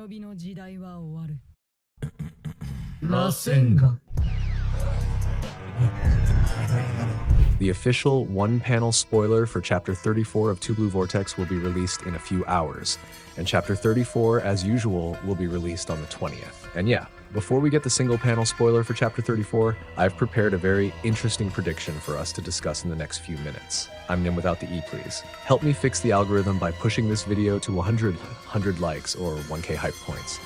The official one-panel spoiler for Chapter 34 of Two Blue Vortex will be released in a few hours, and Chapter 34, as usual, will be released on the 20th. And yeah, before we get the single-panel spoiler for Chapter 34, I've prepared a very interesting prediction for us to discuss in the next few minutes. I'm Nim without the E, please. Help me fix the algorithm by pushing this video to 100 likes or 1K hype points.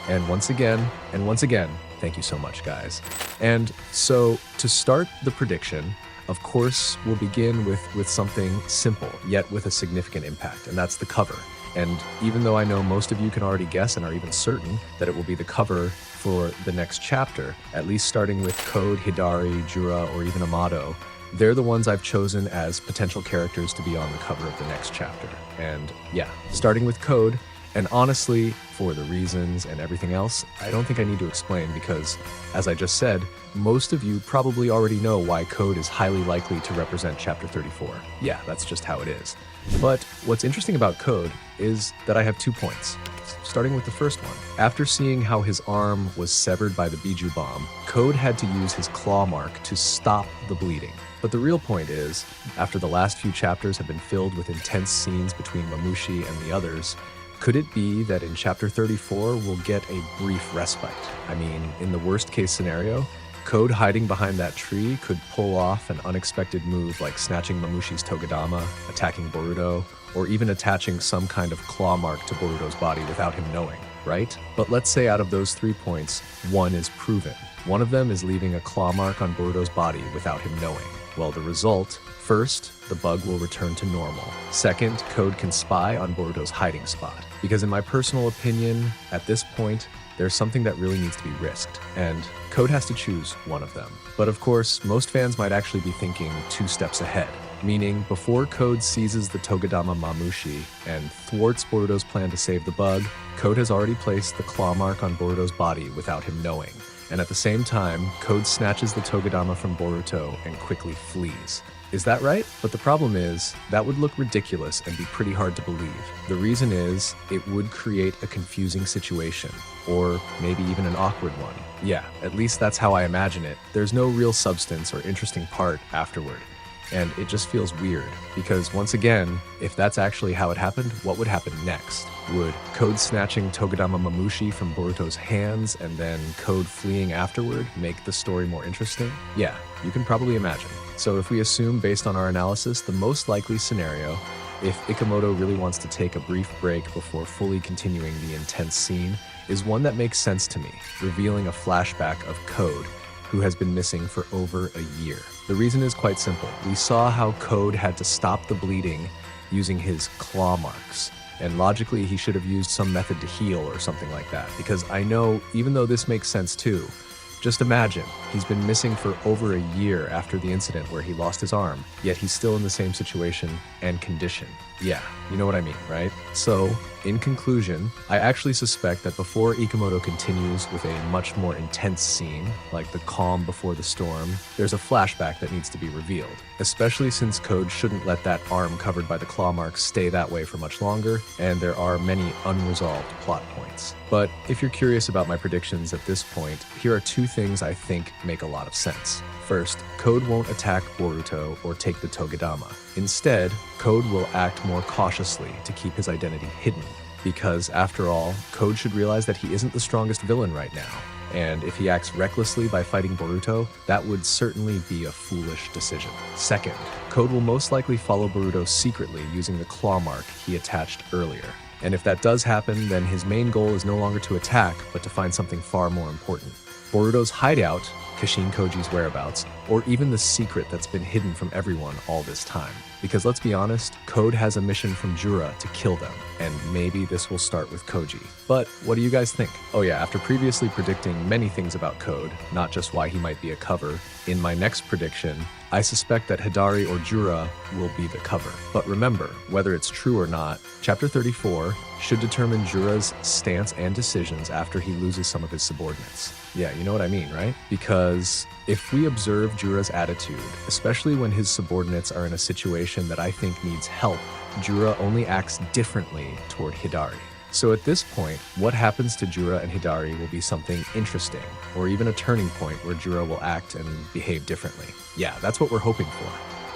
And once again, thank you so much, guys. And so, to start the prediction, of course, we'll begin with something simple, yet with a significant impact, and that's the cover. And even though I know most of you can already guess and are even certain that it will be the cover for the next chapter, at least starting with Code, Hidari, Jura, or even Amado, they're the ones I've chosen as potential characters to be on the cover of the next chapter. And yeah, starting with Code, and honestly, for the reasons and everything else, I don't think I need to explain because, as I just said, most of you probably already know why Code is highly likely to represent Chapter 34. Yeah, that's just how it is. But what's interesting about Code is that I have 2 points. Starting with the first one. After seeing how his arm was severed by the Biju bomb, Code had to use his claw mark to stop the bleeding. But the real point is, after the last few chapters have been filled with intense scenes between Mamushi and the others, could it be that in Chapter 34 we'll get a brief respite? I mean, in the worst case scenario, Code hiding behind that tree could pull off an unexpected move like snatching Mamushi's Togodama, attacking Boruto, or even attaching some kind of claw mark to Boruto's body without him knowing, right? But let's say out of those 3 points, one is proven. One of them is leaving a claw mark on Boruto's body without him knowing. Well, the result, first, the bug will return to normal. Second, Code can spy on Boruto's hiding spot. Because in my personal opinion, at this point, there's something that really needs to be risked, and Code has to choose one of them. But of course, most fans might actually be thinking 2 steps ahead, meaning before Code seizes the Togodama Mamushi and thwarts Boruto's plan to save the bug, Code has already placed the claw mark on Boruto's body without him knowing. And at the same time, Code snatches the Togodama from Boruto and quickly flees. Is that right? But the problem is, that would look ridiculous and be pretty hard to believe. The reason is, it would create a confusing situation, or maybe even an awkward one. Yeah, at least that's how I imagine it. There's no real substance or interesting part afterward. And it just feels weird, because once again, if that's actually how it happened, what would happen next? Would Code snatching Togodama Mamushi from Boruto's hands and then Code fleeing afterward make the story more interesting? Yeah, you can probably imagine. So if we assume, based on our analysis, the most likely scenario, if Ikemoto really wants to take a brief break before fully continuing the intense scene, is one that makes sense to me, revealing a flashback of Code, who has been missing for over a year. The reason is quite simple. We saw how Code had to stop the bleeding using his claw marks. And logically, he should have used some method to heal or something like that. Because I know, even though this makes sense too, just imagine, he's been missing for over a year after the incident where he lost his arm, yet he's still in the same situation and condition. Yeah, you know what I mean, right? So, in conclusion, I actually suspect that before Ikemoto continues with a much more intense scene, like the calm before the storm, there's a flashback that needs to be revealed, especially since Code shouldn't let that arm covered by the claw marks stay that way for much longer, and there are many unresolved plot points. But if you're curious about my predictions at this point, here are 2 things I think make a lot of sense. First, Code won't attack Boruto or take the Togodama. Instead, Code will act more cautiously to keep his identity hidden, because after all, Code should realize that he isn't the strongest villain right now, and if he acts recklessly by fighting Boruto, that would certainly be a foolish decision. Second, Code will most likely follow Boruto secretly using the claw mark he attached earlier. And if that does happen, then his main goal is no longer to attack, but to find something far more important. Boruto's hideout, Kashin Koji's whereabouts, or even the secret that's been hidden from everyone all this time. Because let's be honest, Code has a mission from Jura to kill them, and maybe this will start with Koji. But what do you guys think? Oh yeah, after previously predicting many things about Code, not just why he might be a cover, in my next prediction, I suspect that Hidari or Jura will be the cover. But remember, whether it's true or not, Chapter 34 should determine Jura's stance and decisions after he loses some of his subordinates. Yeah, you know what I mean, right? Because if we observe Jura's attitude, especially when his subordinates are in a situation that I think needs help, Jura only acts differently toward Hidari. So at this point, what happens to Jura and Hidari will be something interesting, or even a turning point where Jura will act and behave differently. Yeah, that's what we're hoping for.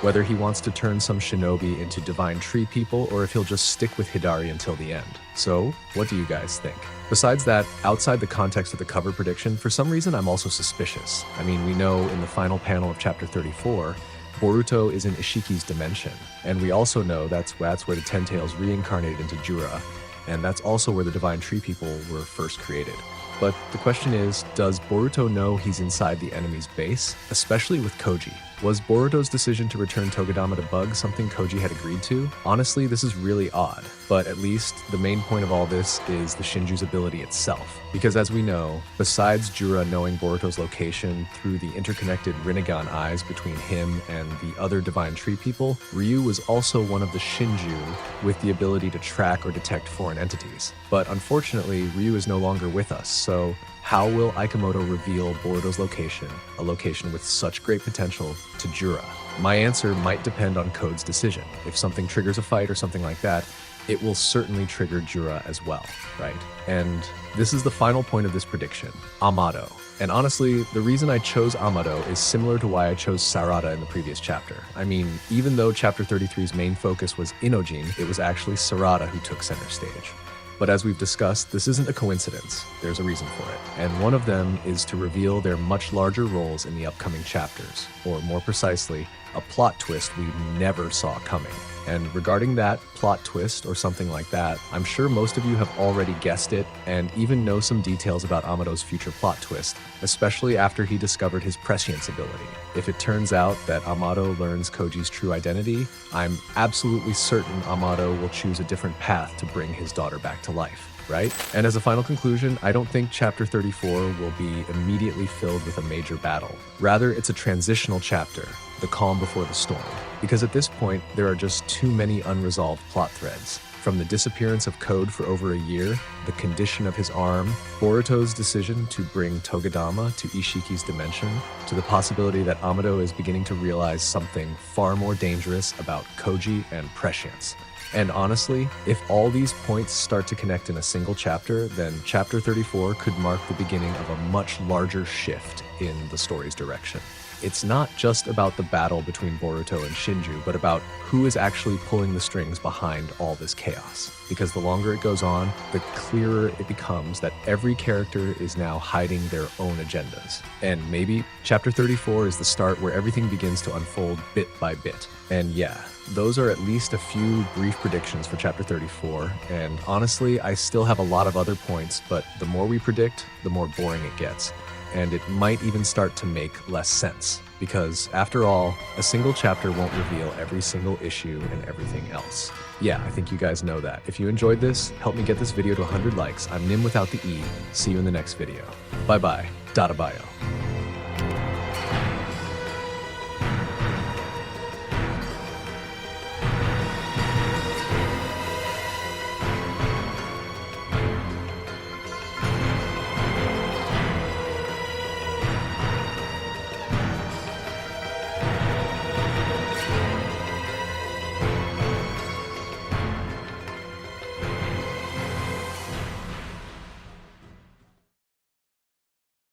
Whether he wants to turn some shinobi into divine tree people, or if he'll just stick with Hidari until the end. So, what do you guys think? Besides that, outside the context of the cover prediction, for some reason I'm also suspicious. I mean, we know in the final panel of chapter 34, Boruto is in Ishiki's dimension, and we also know that's where the Ten Tails reincarnated into Jura, and that's also where the divine tree people were first created. But the question is, does Boruto know he's inside the enemy's base, especially with Koji? Was Boruto's decision to return Togadama to Bug something Koji had agreed to? Honestly, this is really odd, but at least the main point of all this is the Shinju's ability itself. Because as we know, besides Jura knowing Boruto's location through the interconnected Rinnegan eyes between him and the other divine tree people, Ryu was also one of the Shinju with the ability to track or detect foreign entities. But unfortunately, Ryu is no longer with us, so how will Ikemoto reveal Boruto's location, a location with such great potential, to Jura? My answer might depend on Code's decision. If something triggers a fight or something like that, it will certainly trigger Jura as well, right? And this is the final point of this prediction, Amado. And honestly, the reason I chose Amado is similar to why I chose Sarada in the previous chapter. I mean, even though chapter 33's main focus was Inojin, it was actually Sarada who took center stage. But as we've discussed, this isn't a coincidence. There's a reason for it. And one of them is to reveal their much larger roles in the upcoming chapters, or more precisely, a plot twist we never saw coming. And regarding that plot twist or something like that, I'm sure most of you have already guessed it and even know some details about Amado's future plot twist, especially after he discovered his prescience ability. If it turns out that Amado learns Koji's true identity, I'm absolutely certain Amado will choose a different path to bring his daughter back to life. Right? And as a final conclusion, I don't think chapter 34 will be immediately filled with a major battle. Rather, it's a transitional chapter, the calm before the storm. Because at this point, there are just too many unresolved plot threads. From the disappearance of Code for over a year, the condition of his arm, Boruto's decision to bring Togadama to Ishiki's dimension, to the possibility that Amado is beginning to realize something far more dangerous about Koji and prescience. And honestly, if all these points start to connect in a single chapter, then chapter 34 could mark the beginning of a much larger shift in the story's direction. It's not just about the battle between Boruto and Shinju, but about who is actually pulling the strings behind all this chaos. Because the longer it goes on, the clearer it becomes that every character is now hiding their own agendas. And maybe chapter 34 is the start where everything begins to unfold bit by bit. And yeah, those are at least a few brief predictions for chapter 34, and honestly, I still have a lot of other points, but the more we predict, the more boring it gets. And it might even start to make less sense, because after all, a single chapter won't reveal every single issue and everything else. Yeah, I think you guys know that. If you enjoyed this, help me get this video to 100 likes. I'm Nim without the E. See you in the next video. Bye bye. Data bio.